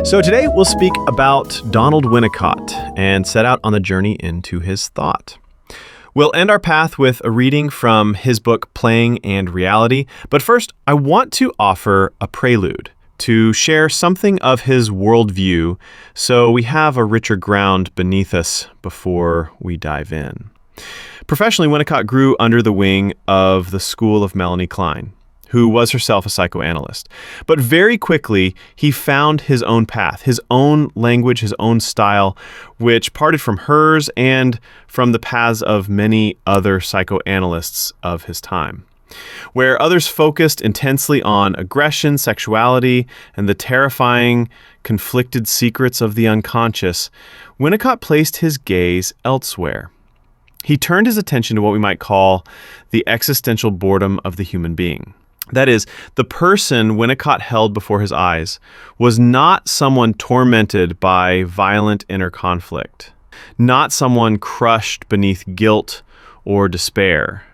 So today we'll speak about Donald Winnicott and set out on the journey into his thought. We'll end our path with a reading from his book, Playing and Reality. But first, I want to offer a prelude to share something of his worldview so we have a richer ground beneath us before we dive in. Professionally, Winnicott grew under the wing of the school of Melanie Klein, who was herself a psychoanalyst. But very quickly, he found his own path, his own language, his own style, which parted from hers and from the paths of many other psychoanalysts of his time. Where others focused intensely on aggression, sexuality, and the terrifying, conflicted secrets of the unconscious, Winnicott placed his gaze elsewhere. He turned his attention to what we might call the existential boredom of the human being. That is, the person Winnicott held before his eyes was not someone tormented by violent inner conflict, not someone crushed beneath guilt or despair,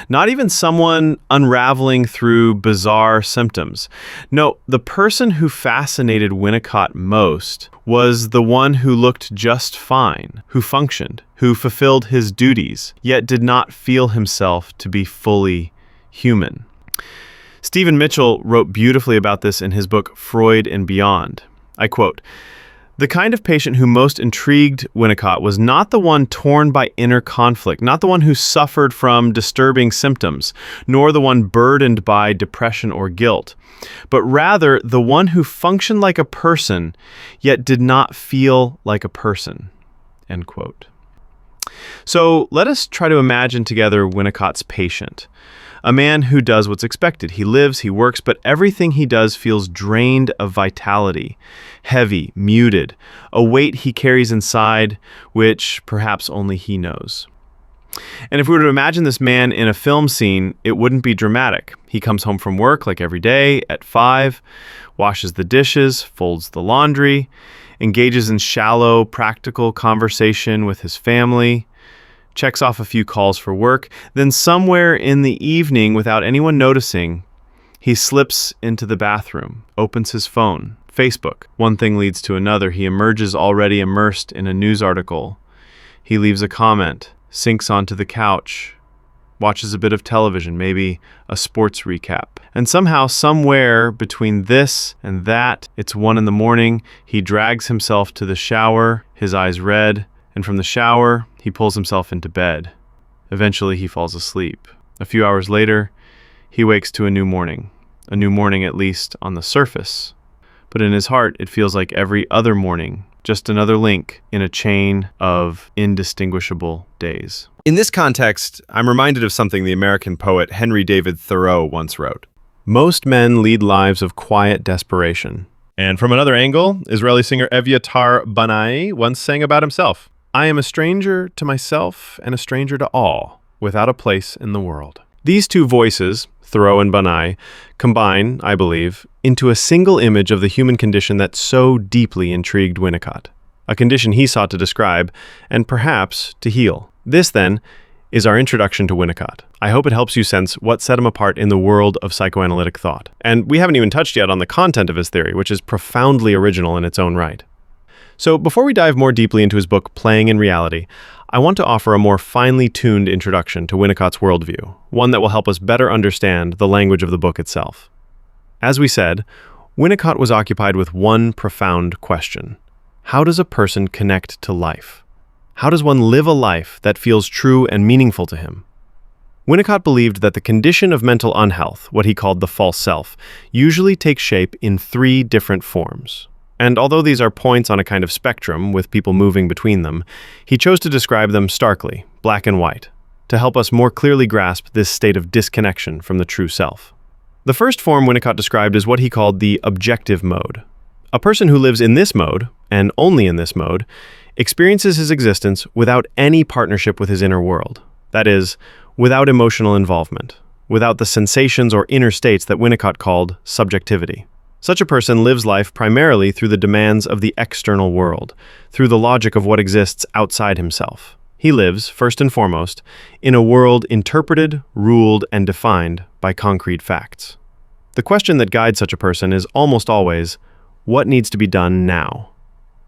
not even someone unraveling through bizarre symptoms. No, the person who fascinated Winnicott most was the one who looked just fine, who functioned, who fulfilled his duties, yet did not feel himself to be fully human. Stephen Mitchell wrote beautifully about this in his book, Freud and Beyond. I quote, "The kind of patient who most intrigued Winnicott was not the one torn by inner conflict, not the one who suffered from disturbing symptoms, nor the one burdened by depression or guilt, but rather the one who functioned like a person, yet did not feel like a person." End quote. So let us try to imagine together Winnicott's patient. A man who does what's expected. He lives, he works, but everything he does feels drained of vitality, heavy, muted, a weight he carries inside, which perhaps only he knows. And if we were to imagine this man in a film scene, it wouldn't be dramatic. He comes home from work like every day at 5, washes the dishes, folds the laundry, engages in shallow, practical conversation with his family, checks off a few calls for work, then somewhere in the evening, without anyone noticing, he slips into the bathroom, opens his phone, Facebook. One thing leads to another. He emerges already immersed in a news article. He leaves a comment, sinks onto the couch, watches a bit of television, maybe a sports recap. And somehow, somewhere between this and that, it's 1 a.m, he drags himself to the shower, his eyes red, and from the shower, he pulls himself into bed. Eventually, he falls asleep. A few hours later, he wakes to a new morning at least on the surface. But in his heart, it feels like every other morning, just another link in a chain of indistinguishable days. In this context, I'm reminded of something the American poet Henry David Thoreau once wrote. Most men lead lives of quiet desperation. And from another angle, Israeli singer Eviatar Banai once sang about himself. I am a stranger to myself and a stranger to all, without a place in the world. These two voices, Thoreau and Banai, combine, I believe, into a single image of the human condition that so deeply intrigued Winnicott, a condition he sought to describe and perhaps to heal. This, then, is our introduction to Winnicott. I hope it helps you sense what set him apart in the world of psychoanalytic thought. And we haven't even touched yet on the content of his theory, which is profoundly original in its own right. So before we dive more deeply into his book, Playing and Reality, I want to offer a more finely tuned introduction to Winnicott's worldview, one that will help us better understand the language of the book itself. As we said, Winnicott was occupied with one profound question. How does a person connect to life? How does one live a life that feels true and meaningful to him? Winnicott believed that the condition of mental unhealth, what he called the false self, usually takes shape in 3 different forms. And although these are points on a kind of spectrum with people moving between them, he chose to describe them starkly, black and white, to help us more clearly grasp this state of disconnection from the true self. The first form Winnicott described is what he called the objective mode. A person who lives in this mode, and only in this mode, experiences his existence without any partnership with his inner world. That is, without emotional involvement, without the sensations or inner states that Winnicott called subjectivity. Such a person lives life primarily through the demands of the external world, through the logic of what exists outside himself. He lives, first and foremost, in a world interpreted, ruled, and defined by concrete facts. The question that guides such a person is almost always, what needs to be done now?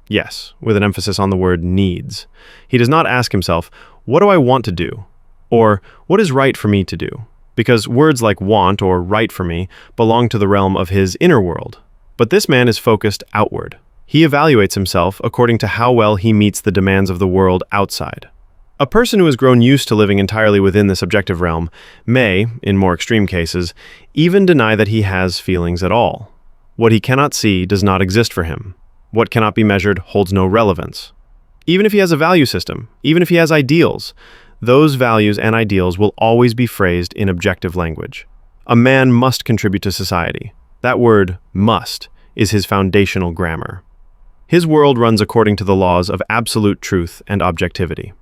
Yes, with an emphasis on the word needs. He does not ask himself, what do I want to do? Or, what is right for me to do? Because words like want or right for me belong to the realm of his inner world. But this man is focused outward. He evaluates himself according to how well he meets the demands of the world outside. A person who has grown used to living entirely within the subjective realm may, in more extreme cases, even deny that he has feelings at all. What he cannot see does not exist for him. What cannot be measured holds no relevance. Even if he has a value system, even if he has ideals, those values and ideals will always be phrased in objective language. A man must contribute to society. That word, must, is his foundational grammar. His world runs according to the laws of absolute truth and objectivity.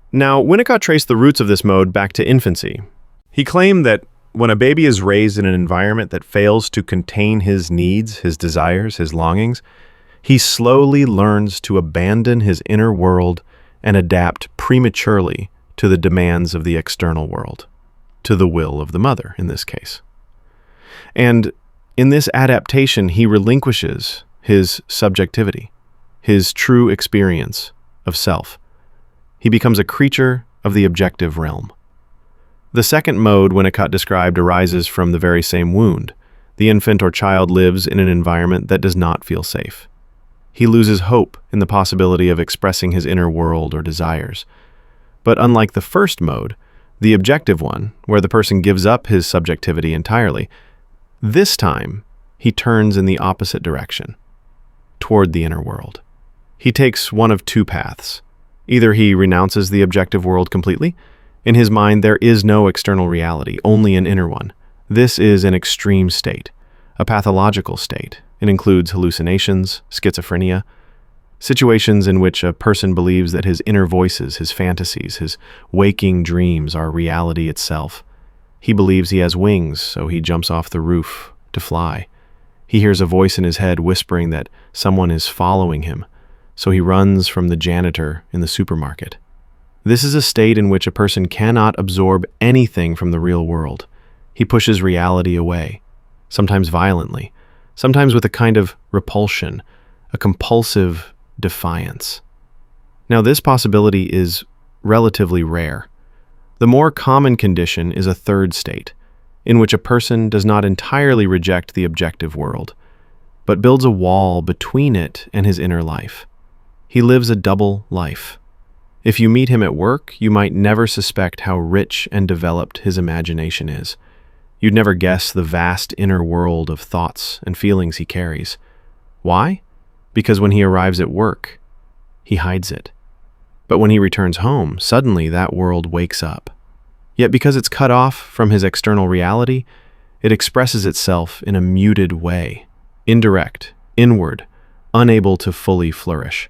Now, Winnicott traced the roots of this mode back to infancy. He claimed that when a baby is raised in an environment that fails to contain his needs, his desires, his longings, he slowly learns to abandon his inner world and adapt prematurely to the demands of the external world, to the will of the mother in this case. And in this adaptation, he relinquishes his subjectivity, his true experience of self. He becomes a creature of the objective realm. The second mode Winnicott described arises from the very same wound. The infant or child lives in an environment that does not feel safe. He loses hope in the possibility of expressing his inner world or desires. But unlike the first mode, the objective one, where the person gives up his subjectivity entirely, this time he turns in the opposite direction, toward the inner world. He takes one of two paths. Either he renounces the objective world completely. In his mind, there is no external reality, only an inner one. This is an extreme state, a pathological state. It includes hallucinations, schizophrenia, situations in which a person believes that his inner voices, his fantasies, his waking dreams are reality itself. He believes he has wings, so he jumps off the roof to fly. He hears a voice in his head whispering that someone is following him, so he runs from the janitor in the supermarket. This is a state in which a person cannot absorb anything from the real world. He pushes reality away, sometimes violently, sometimes with a kind of repulsion, a compulsive defiance. Now, this possibility is relatively rare. The more common condition is a third state, in which a person does not entirely reject the objective world, but builds a wall between it and his inner life. He lives a double life. If you meet him at work, you might never suspect how rich and developed his imagination is. You'd never guess the vast inner world of thoughts and feelings he carries. Why? Because when he arrives at work, he hides it. But when he returns home, suddenly that world wakes up. Yet because it's cut off from his external reality, it expresses itself in a muted way, indirect, inward, unable to fully flourish.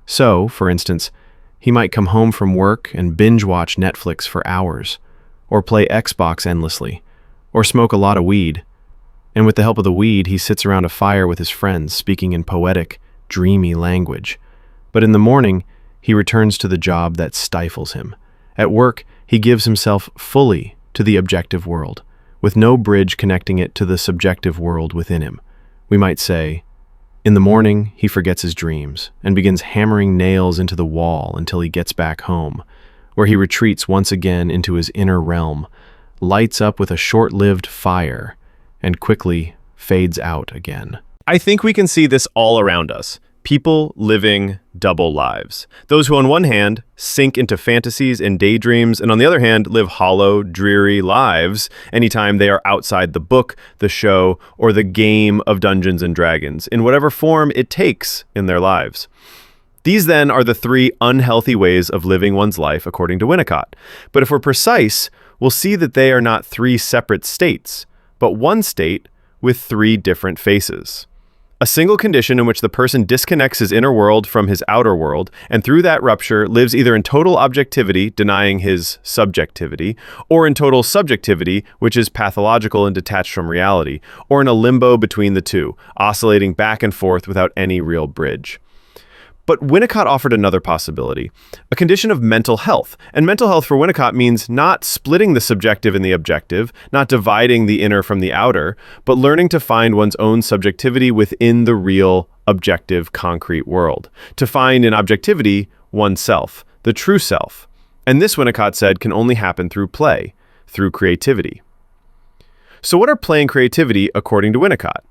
So, for instance, he might come home from work and binge-watch Netflix for hours, or play Xbox endlessly, or smoke a lot of weed. And with the help of the weed, he sits around a fire with his friends, speaking in poetic, dreamy language. But in the morning, he returns to the job that stifles him. At work, he gives himself fully to the objective world, with no bridge connecting it to the subjective world within him. We might say, in the morning, he forgets his dreams and begins hammering nails into the wall until he gets back home, where he retreats once again into his inner realm, lights up with a short-lived fire, and quickly fades out again. I think we can see this all around us. People living double lives. Those who on one hand sink into fantasies and daydreams, and on the other hand live hollow, dreary lives anytime they are outside the book, the show, or the game of Dungeons and Dragons, in whatever form it takes in their lives. These then are the three unhealthy ways of living one's life according to Winnicott. But if we're precise, we'll see that they are not three separate states, but one state with three different faces. A single condition in which the person disconnects his inner world from his outer world, and through that rupture lives either in total objectivity, denying his subjectivity, or in total subjectivity, which is pathological and detached from reality, or in a limbo between the two, oscillating back and forth without any real bridge. But Winnicott offered another possibility, a condition of mental health. And mental health for Winnicott means not splitting the subjective and the objective, not dividing the inner from the outer, but learning to find one's own subjectivity within the real, objective, concrete world. To find in objectivity oneself, the true self. And this, Winnicott said, can only happen through play, through creativity. So what are play and creativity according to Winnicott?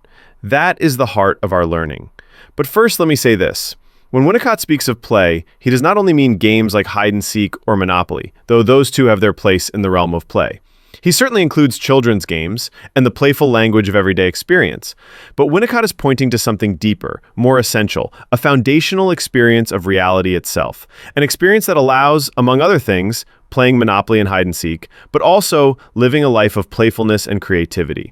That is the heart of our learning. But first, let me say this. When Winnicott speaks of play, he does not only mean games like hide and seek or Monopoly, though those two have their place in the realm of play. He certainly includes children's games and the playful language of everyday experience. But Winnicott is pointing to something deeper, more essential, a foundational experience of reality itself. An experience that allows, among other things, playing Monopoly and hide and seek, but also living a life of playfulness and creativity.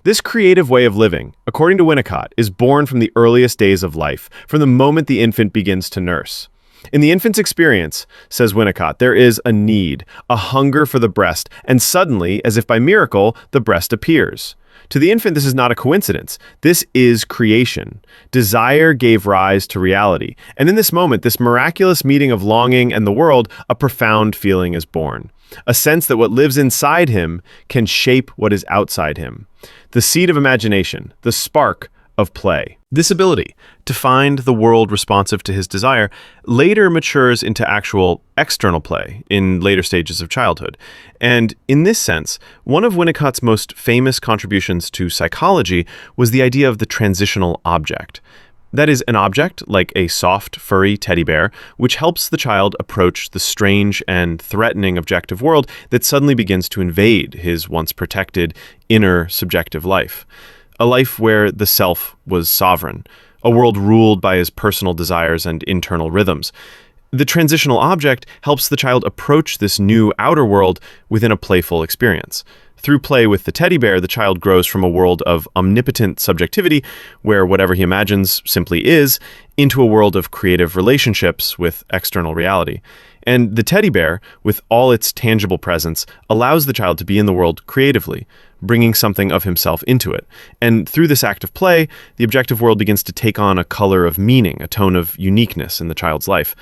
This creative way of living, according to Winnicott, is born from the earliest days of life, from the moment the infant begins to nurse. In the infant's experience, says Winnicott, there is a need, a hunger for the breast, and suddenly, as if by miracle, the breast appears. To the infant, this is not a coincidence. This is creation. Desire gave rise to reality. And in this moment, this miraculous meeting of longing and the world, a profound feeling is born. A sense that what lives inside him can shape what is outside him. The seed of imagination, the spark of play. This ability to find the world responsive to his desire later matures into actual external play in later stages of childhood. And in this sense, one of Winnicott's most famous contributions to psychology was the idea of the transitional object. That is, an object, like a soft, furry teddy bear, which helps the child approach the strange and threatening objective world that suddenly begins to invade his once protected, inner, subjective life. A life where the self was sovereign, a world ruled by his personal desires and internal rhythms. The transitional object helps the child approach this new outer world within a playful experience. Through play with the teddy bear, the child grows from a world of omnipotent subjectivity, where whatever he imagines simply is, into a world of creative relationships with external reality. And the teddy bear, with all its tangible presence, allows the child to be in the world creatively, bringing something of himself into it. And through this act of play, the objective world begins to take on a color of meaning, a tone of uniqueness in the child's life.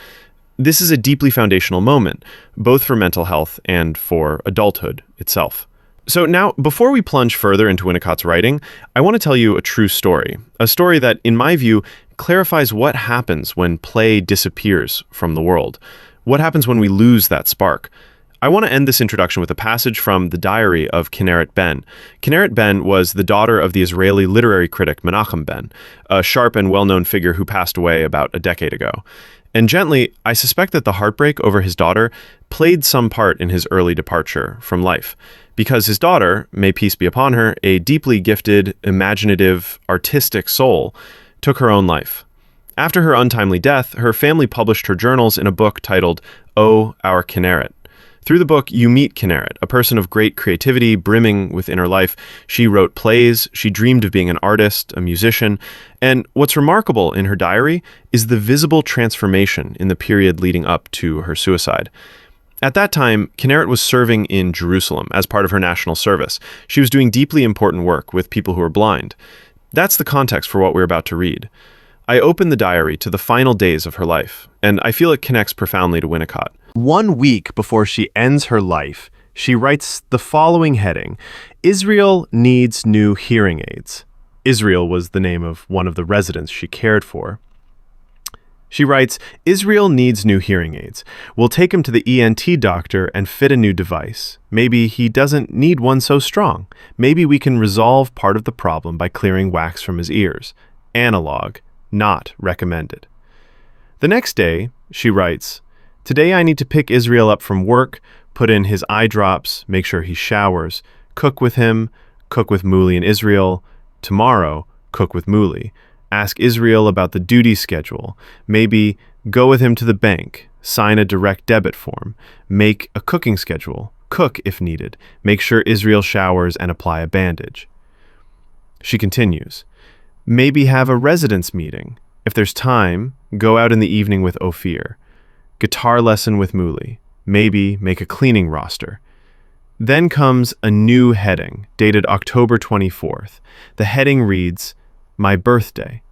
This is a deeply foundational moment, both for mental health and for adulthood itself. So now, before we plunge further into Winnicott's writing, I want to tell you a true story. A story that, in my view, clarifies what happens when play disappears from the world. What happens when we lose that spark? I want to end this introduction with a passage from the diary of Kinneret Ben. Kinneret Ben was the daughter of the Israeli literary critic Menachem Ben, a sharp and well-known figure who passed away about a decade ago. And gently, I suspect that the heartbreak over his daughter played some part in his early departure from life. Because his daughter, may peace be upon her, a deeply gifted, imaginative, artistic soul, took her own life. After her untimely death, her family published her journals in a book titled, Oh, Our Kinneret. Through the book, you meet Kinneret, a person of great creativity, brimming with inner life. She wrote plays, she dreamed of being an artist, a musician, and what's remarkable in her diary is the visible transformation in the period leading up to her suicide. At that time, Kinneret was serving in Jerusalem as part of her national service. She was doing deeply important work with people who are blind. That's the context for what we're about to read. I open the diary to the final days of her life, and I feel it connects profoundly to Winnicott. 1 week before she ends her life, she writes the following heading: Israel needs new hearing aids. Israel was the name of one of the residents she cared for. She writes, Israel needs new hearing aids. We'll take him to the ENT doctor and fit a new device. Maybe he doesn't need one so strong. Maybe we can resolve part of the problem by clearing wax from his ears. Analog, not recommended. The next day, she writes, Today I need to pick Israel up from work, put in his eye drops, make sure he showers, cook with him, cook with Muli and Israel. Tomorrow, cook with Muli. Ask Israel about the duty schedule. Maybe go with him to the bank, sign a direct debit form, make a cooking schedule, cook if needed, make sure Israel showers and apply a bandage. She continues, maybe have a residence meeting. If there's time, go out in the evening with Ophir. Guitar lesson with Muli. Maybe make a cleaning roster. Then comes a new heading, dated October 24th. The heading reads, My birthday.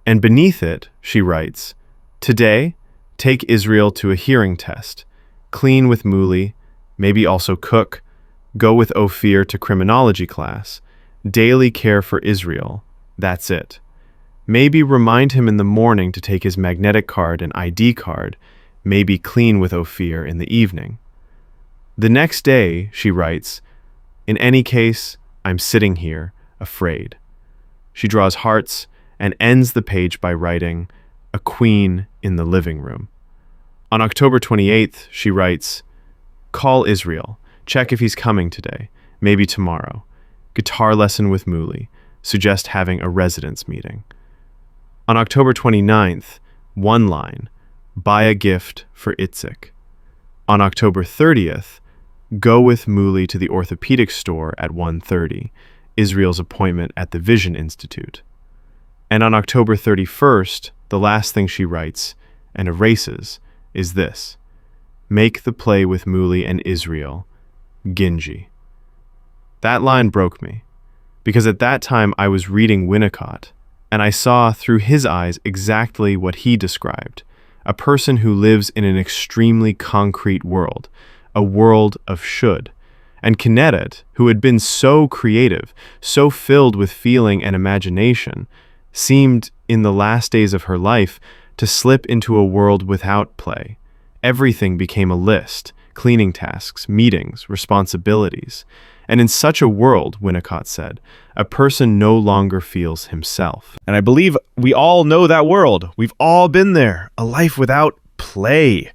And beneath it, she writes, Today, take Israel to a hearing test. Clean with Muli, maybe also cook. Go with Ophir to criminology class. Daily care for Israel. That's it. Maybe remind him in the morning to take his magnetic card and ID card. Maybe clean with Ophir in the evening. The next day, she writes, in any case, I'm sitting here, afraid. She draws hearts and ends the page by writing, a queen in the living room. On October 28th, she writes, call Israel. Check if he's coming today, maybe tomorrow. Guitar lesson with Muli. Suggest having a residence meeting. On October 29th, one line, buy a gift for Itzik. On October 30th, go with Muli to the orthopedic store at 1:30, Israel's appointment at the Vision Institute. And on October 31st, the last thing she writes and erases is this, make the play with Muli and Israel, Ginji. That line broke me, because at that time I was reading Winnicott, and I saw through his eyes exactly what he described, a person who lives in an extremely concrete world, a world of should. And Kenneth, who had been so creative, so filled with feeling and imagination, seemed, in the last days of her life, to slip into a world without play. Everything became a list, cleaning tasks, meetings, responsibilities. And in such a world, Winnicott said, a person no longer feels himself. And I believe we all know that world. We've all been there. A life without play,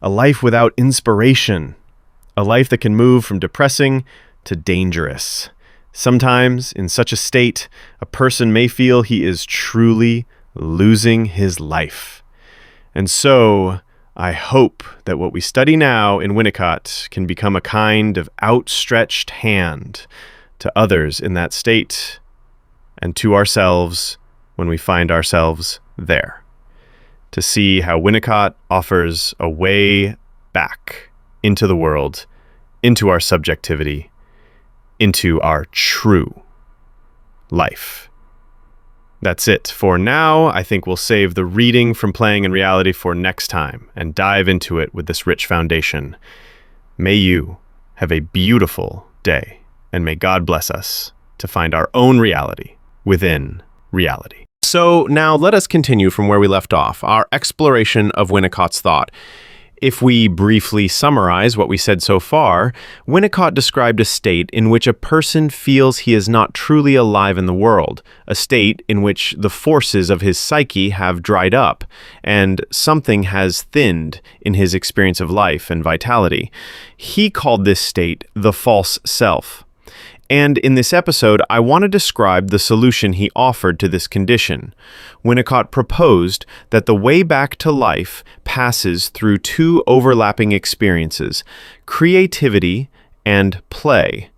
a life without inspiration, a life that can move from depressing to dangerous. Sometimes, in such a state, a person may feel he is truly losing his life. And so, I hope that what we study now in Winnicott can become a kind of outstretched hand to others in that state and to ourselves when we find ourselves there. To see how Winnicott offers a way back into the world, into our subjectivity, into our true life. That's it for now. I think we'll save the reading from Playing in Reality for next time and dive into it with this rich foundation. May you have a beautiful day, and may God bless us to find our own reality within reality. So now let us continue from where we left off, our exploration of Winnicott's thought. If we briefly summarize what we said so far, Winnicott described a state in which a person feels he is not truly alive in the world, a state in which the forces of his psyche have dried up, and something has thinned in his experience of life and vitality. He called this state the false self. And in this episode, I want to describe the solution he offered to this condition. Winnicott proposed that the way back to life passes through two overlapping experiences, creativity and play.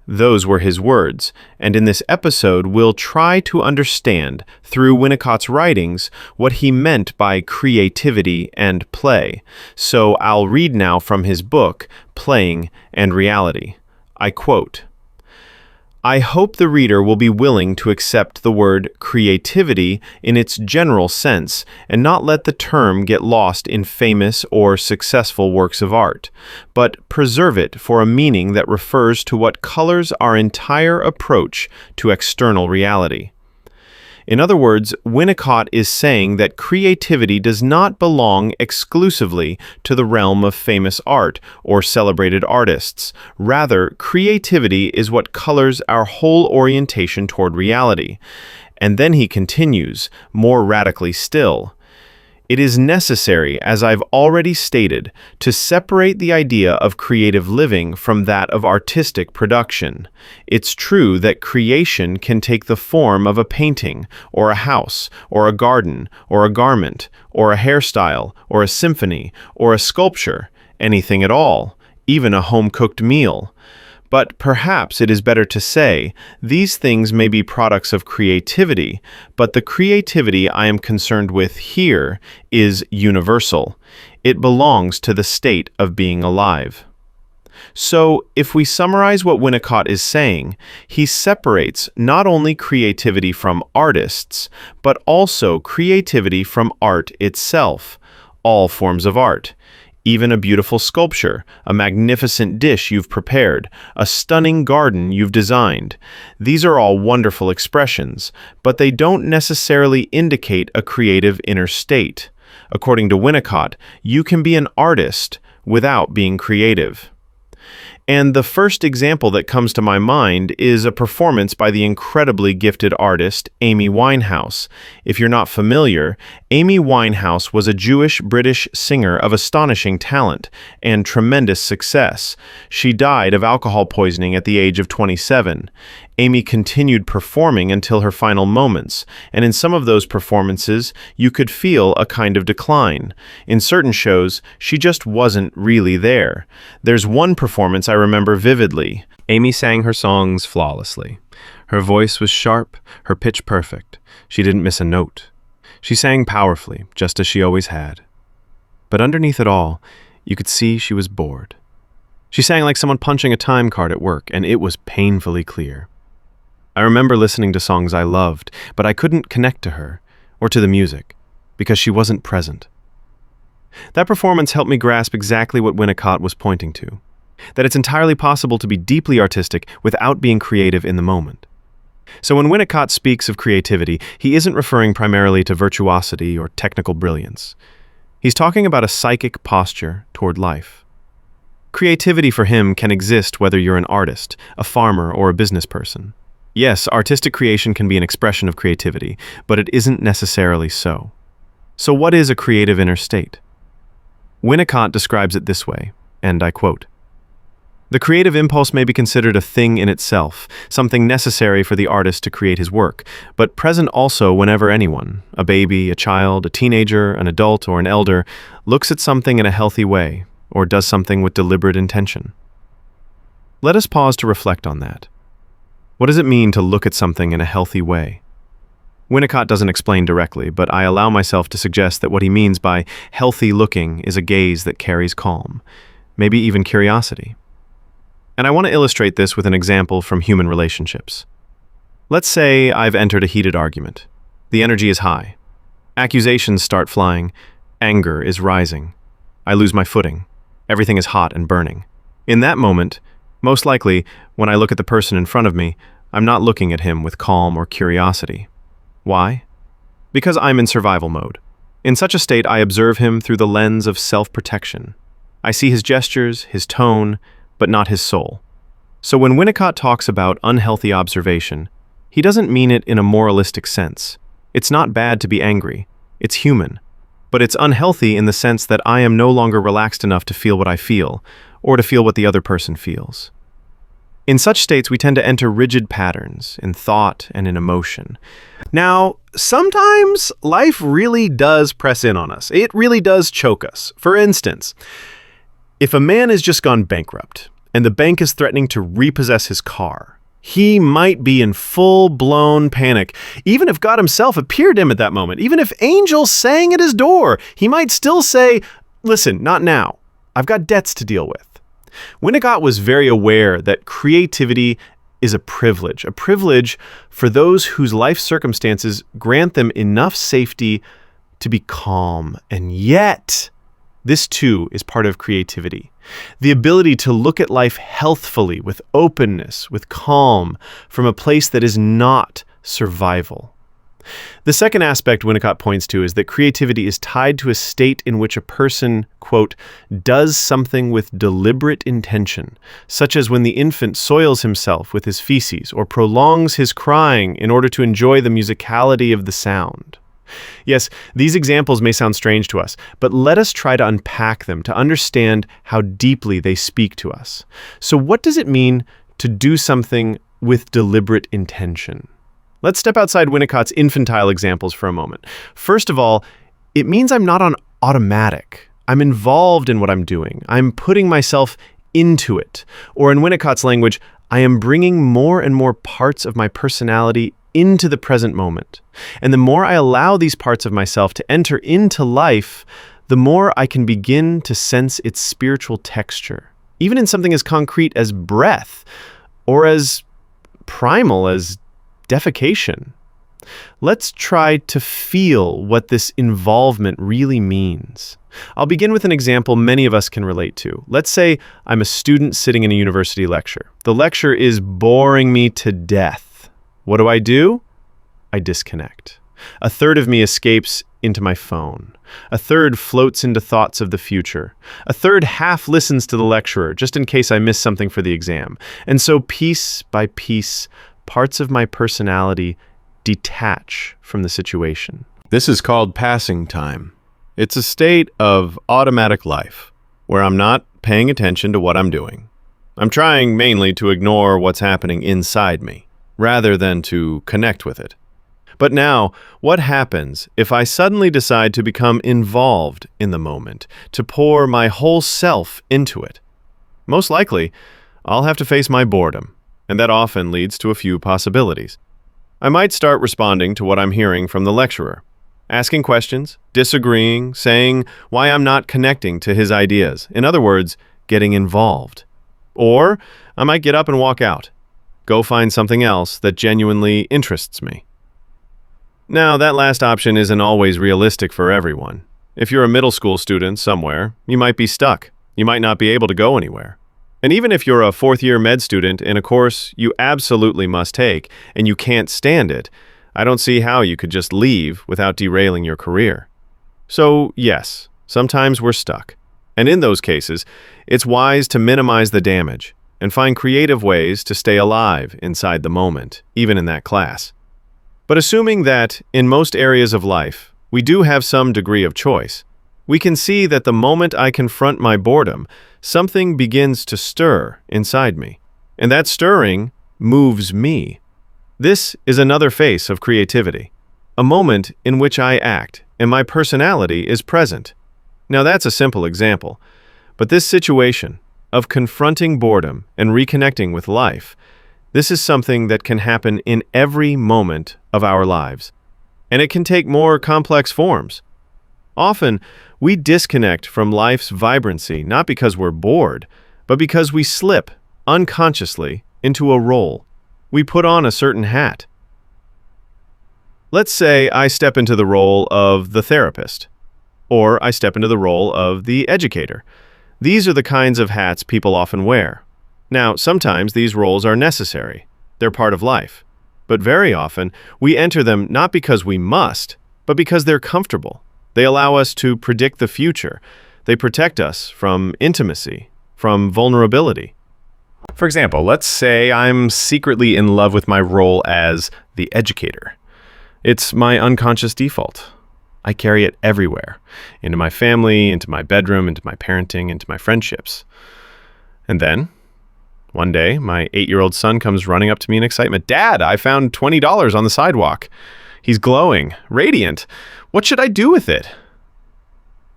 Those were his words, and in this episode, we'll try to understand, through Winnicott's writings, what he meant by creativity and play. So I'll read now from his book, Playing and Reality. I quote, I hope the reader will be willing to accept the word creativity in its general sense and not let the term get lost in famous or successful works of art, but preserve it for a meaning that refers to what colors our entire approach to external reality. In other words, Winnicott is saying that creativity does not belong exclusively to the realm of famous art or celebrated artists. Rather, creativity is what colors our whole orientation toward reality. And then he continues, more radically still. It is necessary, as I've already stated, to separate the idea of creative living from that of artistic production. It's true that creation can take the form of a painting, or a house, or a garden, or a garment, or a hairstyle, or a symphony, or a sculpture, anything at all, even a home-cooked meal. But perhaps it is better to say, these things may be products of creativity, but the creativity I am concerned with here is universal. It belongs to the state of being alive. So, if we summarize what Winnicott is saying, he separates not only creativity from artists, but also creativity from art itself, all forms of art. Even a beautiful sculpture, a magnificent dish you've prepared, a stunning garden you've designed. These are all wonderful expressions, but they don't necessarily indicate a creative inner state. According to Winnicott, you can be an artist without being creative. And the first example that comes to my mind is a performance by the incredibly gifted artist Amy Winehouse. If you're not familiar, Amy Winehouse was a Jewish-British singer of astonishing talent and tremendous success. She died of alcohol poisoning at the age of 27. Amy continued performing until her final moments, and in some of those performances, you could feel a kind of decline. In certain shows, she just wasn't really there. There's one performance I remember vividly. Amy sang her songs flawlessly. Her voice was sharp, her pitch perfect. She didn't miss a note. She sang powerfully, just as she always had. But underneath it all, you could see she was bored. She sang like someone punching a time card at work, and it was painfully clear. I remember listening to songs I loved, but I couldn't connect to her, or to the music, because she wasn't present. That performance helped me grasp exactly what Winnicott was pointing to, that it's entirely possible to be deeply artistic without being creative in the moment. So when Winnicott speaks of creativity, he isn't referring primarily to virtuosity or technical brilliance. He's talking about a psychic posture toward life. Creativity for him can exist whether you're an artist, a farmer, or a business person. Yes, artistic creation can be an expression of creativity, but it isn't necessarily so. So what is a creative inner state? Winnicott describes it this way, and I quote, "The creative impulse may be considered a thing in itself, something necessary for the artist to create his work, but present also whenever anyone, a baby, a child, a teenager, an adult, or an elder, looks at something in a healthy way, or does something with deliberate intention." Let us pause to reflect on that. What does it mean to look at something in a healthy way? Winnicott doesn't explain directly, but I allow myself to suggest that what he means by healthy looking is a gaze that carries calm, maybe even curiosity. And I want to illustrate this with an example from human relationships. Let's say I've entered a heated argument. The energy is high. Accusations start flying. Anger is rising. I lose my footing. Everything is hot and burning. In that moment, most likely, when I look at the person in front of me, I'm not looking at him with calm or curiosity. Why? Because I'm in survival mode. In such a state, I observe him through the lens of self-protection. I see his gestures, his tone, but not his soul. So when Winnicott talks about unhealthy observation, he doesn't mean it in a moralistic sense. It's not bad to be angry. It's human. But it's unhealthy in the sense that I am no longer relaxed enough to feel what I feel, or to feel what the other person feels. In such states, we tend to enter rigid patterns in thought and in emotion. Now, sometimes life really does press in on us. It really does choke us. For instance, if a man has just gone bankrupt and the bank is threatening to repossess his car, he might be in full-blown panic. Even if God himself appeared to him at that moment, even if angels sang at his door, he might still say, "Listen, not now. I've got debts to deal with." Winnicott was very aware that creativity is a privilege for those whose life circumstances grant them enough safety to be calm. And yet, this too is part of creativity. The ability to look at life healthfully, with openness, with calm, from a place that is not survival. The second aspect Winnicott points to is that creativity is tied to a state in which a person, quote, does something with deliberate intention, such as when the infant soils himself with his feces or prolongs his crying in order to enjoy the musicality of the sound. Yes, these examples may sound strange to us, but let us try to unpack them to understand how deeply they speak to us. So what does it mean to do something with deliberate intention? Let's step outside Winnicott's infantile examples for a moment. First of all, it means I'm not on automatic. I'm involved in what I'm doing. I'm putting myself into it. Or in Winnicott's language, I am bringing more and more parts of my personality into the present moment. And the more I allow these parts of myself to enter into life, the more I can begin to sense its spiritual texture. even in something as concrete as breath or as primal as defecation. Let's try to feel what this involvement really means. I'll begin with an example many of us can relate to. Let's say I'm a student sitting in a university lecture. The lecture is boring me to death. What do? I disconnect. A third of me escapes into my phone. A third floats into thoughts of the future. A third half listens to the lecturer, just in case I miss something for the exam. And so piece by piece, parts of my personality detach from the situation. This is called passing time. It's a state of automatic life where I'm not paying attention to what I'm doing. I'm trying mainly to ignore what's happening inside me, rather than to connect with it. But now, what happens if I suddenly decide to become involved in the moment, to pour my whole self into it? Most likely, I'll have to face my boredom, and that often leads to a few possibilities. I might start responding to what I'm hearing from the lecturer, asking questions, disagreeing, saying why I'm not connecting to his ideas. In other words, getting involved. Or I might get up and walk out, go find something else that genuinely interests me. Now, that last option isn't always realistic for everyone. If you're a middle school student somewhere, you might be stuck. You might not be able to go anywhere. And even if you're a fourth-year med student in a course you absolutely must take and you can't stand it, I don't see how you could just leave without derailing your career. So, yes, sometimes we're stuck. And in those cases, it's wise to minimize the damage and find creative ways to stay alive inside the moment, even in that class. But assuming that, in most areas of life, we do have some degree of choice, we can see that the moment I confront my boredom, something begins to stir inside me. And that stirring moves me. This is another face of creativity, a moment in which I act and my personality is present. Now that's a simple example, but this situation of confronting boredom and reconnecting with life, this is something that can happen in every moment of our lives, and it can take more complex forms. Often, we disconnect from life's vibrancy not because we're bored, but because we slip, unconsciously, into a role. We put on a certain hat. Let's say I step into the role of the therapist, or I step into the role of the educator. These are the kinds of hats people often wear. Now, sometimes these roles are necessary. They're part of life. But very often, we enter them not because we must, but because they're comfortable. They allow us to predict the future. They protect us from intimacy, from vulnerability. For example, let's say I'm secretly in love with my role as the educator. It's my unconscious default. I carry it everywhere, into my family, into my bedroom, into my parenting, into my friendships. And then, one day, my 8-year-old son comes running up to me in excitement. "Dad, I found $20 on the sidewalk. He's glowing, radiant. What should I do with it?"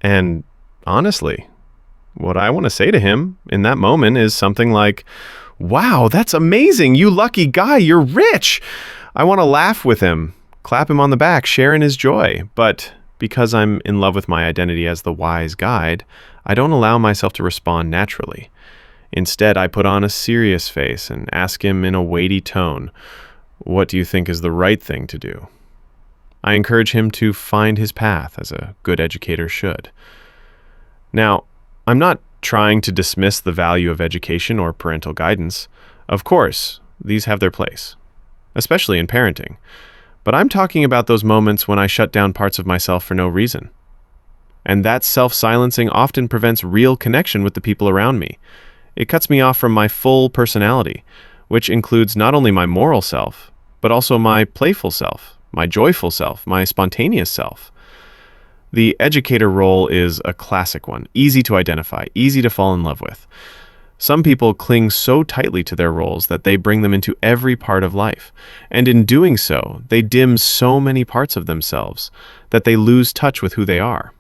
And honestly, what I want to say to him in that moment is something like, "Wow, that's amazing. You lucky guy. You're rich." I want to laugh with him, clap him on the back, share in his joy. But because I'm in love with my identity as the wise guide, I don't allow myself to respond naturally. Instead, I put on a serious face and ask him in a weighty tone, "What do you think is the right thing to do?" I encourage him to find his path, as a good educator should. Now, I'm not trying to dismiss the value of education or parental guidance. Of course, these have their place, especially in parenting. But I'm talking about those moments when I shut down parts of myself for no reason. And that self-silencing often prevents real connection with the people around me. It cuts me off from my full personality, which includes not only my moral self, but also my playful self, my joyful self, my spontaneous self. The educator role is a classic one, easy to identify, easy to fall in love with. Some people cling so tightly to their roles that they bring them into every part of life. And in doing so, they dim so many parts of themselves that they lose touch with who they are.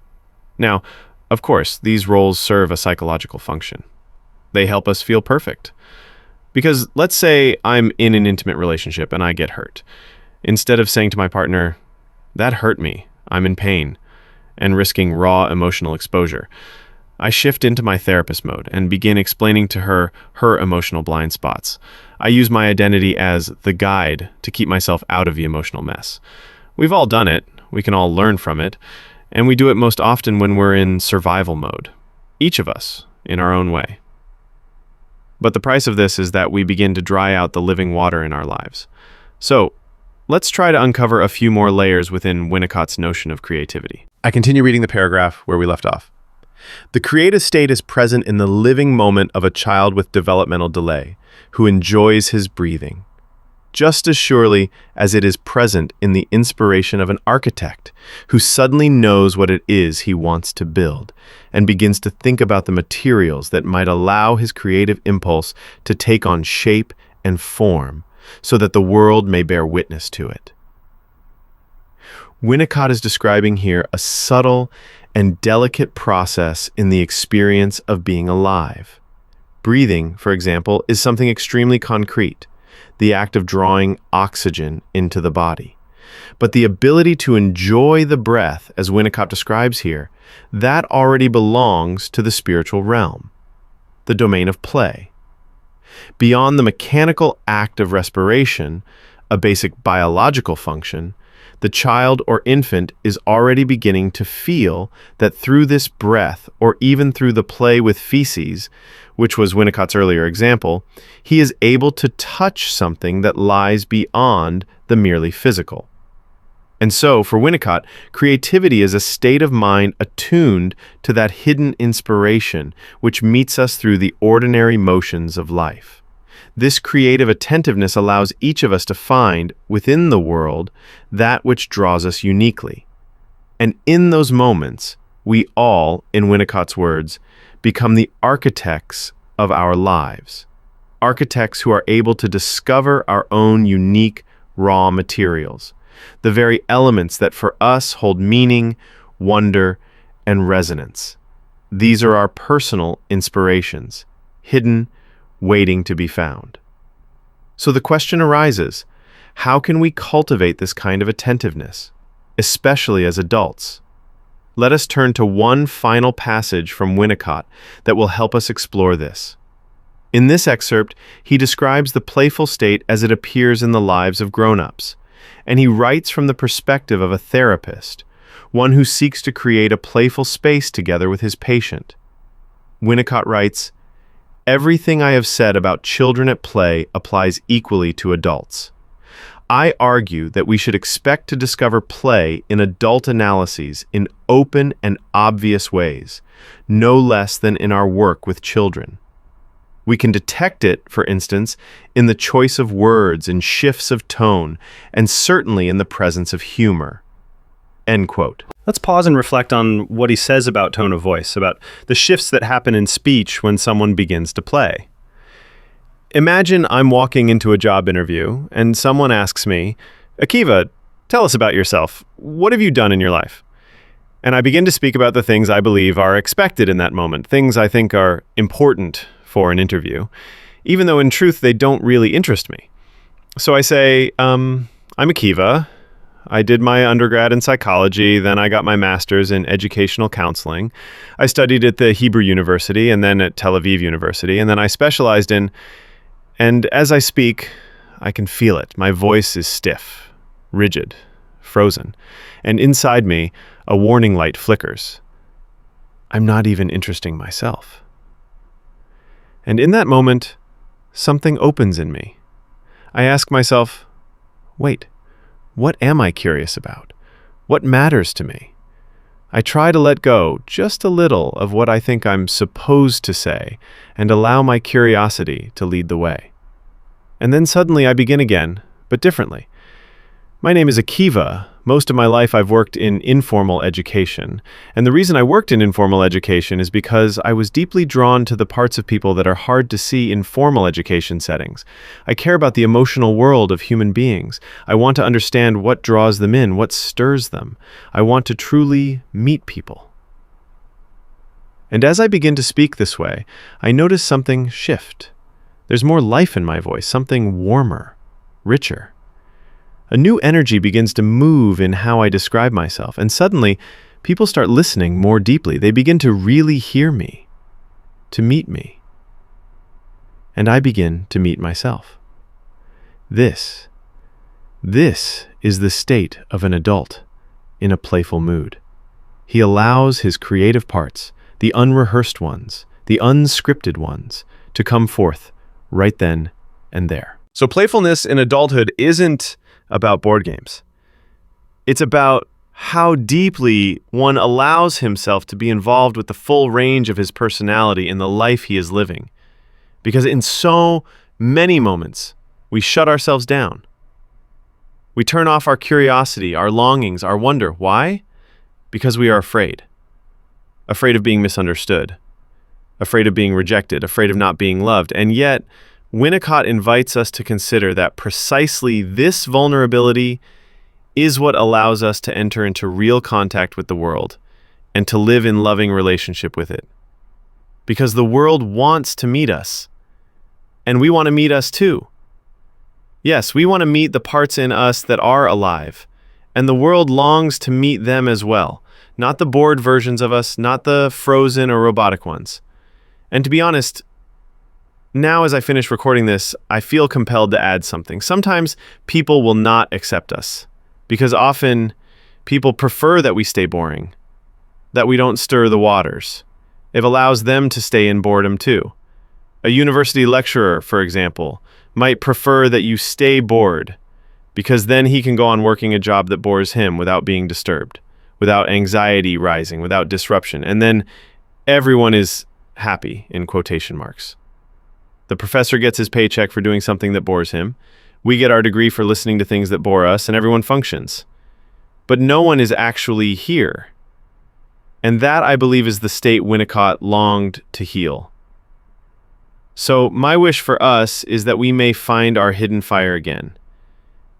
Now, of course, these roles serve a psychological function. They help us feel perfect. Because let's say I'm in an intimate relationship and I get hurt. Instead of saying to my partner, "That hurt me, I'm in pain," and risking raw emotional exposure, I shift into my therapist mode and begin explaining to her her emotional blind spots. I use my identity as the guide to keep myself out of the emotional mess. We've all done it, we can all learn from it, and we do it most often when we're in survival mode, each of us in our own way. But the price of this is that we begin to dry out the living water in our lives. So, let's try to uncover a few more layers within Winnicott's notion of creativity. I continue reading the paragraph where we left off. The creative state is present in the living moment of a child with developmental delay, who enjoys his breathing, just as surely as it is present in the inspiration of an architect, who suddenly knows what it is he wants to build, and begins to think about the materials that might allow his creative impulse to take on shape and form, so that the world may bear witness to it. Winnicott is describing here a subtle and delicate process in the experience of being alive. Breathing, for example, is something extremely concrete, the act of drawing oxygen into the body. But the ability to enjoy the breath, as Winnicott describes here, that already belongs to the spiritual realm, the domain of play. Beyond the mechanical act of respiration, a basic biological function, the child or infant is already beginning to feel that through this breath, or even through the play with feces, which was Winnicott's earlier example, he is able to touch something that lies beyond the merely physical. And so, for Winnicott, creativity is a state of mind attuned to that hidden inspiration which meets us through the ordinary motions of life. This creative attentiveness allows each of us to find, within the world, that which draws us uniquely. And in those moments, we all, in Winnicott's words, become the architects of our lives. Architects who are able to discover our own unique raw materials, the very elements that for us hold meaning, wonder, and resonance. These are our personal inspirations, hidden, waiting to be found. So the question arises, how can we cultivate this kind of attentiveness, especially as adults? Let us turn to one final passage from Winnicott that will help us explore this. In this excerpt, he describes the playful state as it appears in the lives of grown-ups, and he writes from the perspective of a therapist, one who seeks to create a playful space together with his patient. Winnicott writes, "Everything I have said about children at play applies equally to adults. I argue that we should expect to discover play in adult analyses in open and obvious ways, no less than in our work with children. We can detect it, for instance, in the choice of words and shifts of tone, and certainly in the presence of humor." End quote. Let's pause and reflect on what he says about tone of voice, about the shifts that happen in speech when someone begins to play. Imagine I'm walking into a job interview and someone asks me, "Akiva, tell us about yourself. What have you done in your life?" And I begin to speak about the things I believe are expected in that moment, things I think are important for an interview, even though in truth they don't really interest me. So I say, I'm Akiva. I did my undergrad in psychology, then I got my master's in educational counseling. I studied at the Hebrew University and then at Tel Aviv University, and then I specialized in, and as I speak, I can feel it. My voice is stiff, rigid, frozen, and inside me, a warning light flickers. I'm not even interesting myself. And in that moment, something opens in me. I ask myself, wait, what am I curious about? What matters to me? I try to let go just a little of what I think I'm supposed to say and allow my curiosity to lead the way. And then suddenly I begin again, but differently. My name is Akiva. Most of my life I've worked in informal education. And the reason I worked in informal education is because I was deeply drawn to the parts of people that are hard to see in formal education settings. I care about the emotional world of human beings. I want to understand what draws them in, what stirs them. I want to truly meet people. And as I begin to speak this way, I notice something shift. There's more life in my voice, something warmer, richer. A new energy begins to move in how I describe myself, and suddenly, people start listening more deeply. They begin to really hear me, to meet me. And I begin to meet myself. This is the state of an adult in a playful mood. He allows his creative parts, the unrehearsed ones, the unscripted ones, to come forth right then and there. So playfulness in adulthood isn't about board games. It's about how deeply one allows himself to be involved with the full range of his personality in the life he is living. Because in so many moments, we shut ourselves down. We turn off our curiosity, our longings, our wonder. Why? Because we are afraid. Afraid of being misunderstood. Afraid of being rejected. Afraid of not being loved. And yet, Winnicott invites us to consider that precisely this vulnerability is what allows us to enter into real contact with the world and to live in loving relationship with it. Because the world wants to meet us, and we want to meet us too. Yes, we want to meet the parts in us that are alive, and the world longs to meet them as well, not the bored versions of us, not the frozen or robotic ones. And to be honest, now as I finish recording this, I feel compelled to add something. Sometimes people will not accept us, because often people prefer that we stay boring, that we don't stir the waters. It allows them to stay in boredom too. A university lecturer, for example, might prefer that you stay bored, because then he can go on working a job that bores him without being disturbed, without anxiety rising, without disruption. And then everyone is happy, in quotation marks. The professor gets his paycheck for doing something that bores him. We get our degree for listening to things that bore us, and everyone functions. But no one is actually here. And that, I believe, is the state Winnicott longed to heal. So my wish for us is that we may find our hidden fire again,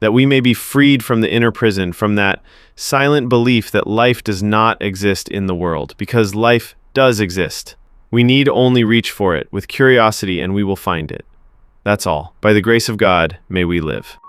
that we may be freed from the inner prison, from that silent belief that life does not exist in the world, because life does exist. We need only reach for it with curiosity, and we will find it. That's all. By the grace of God, may we live.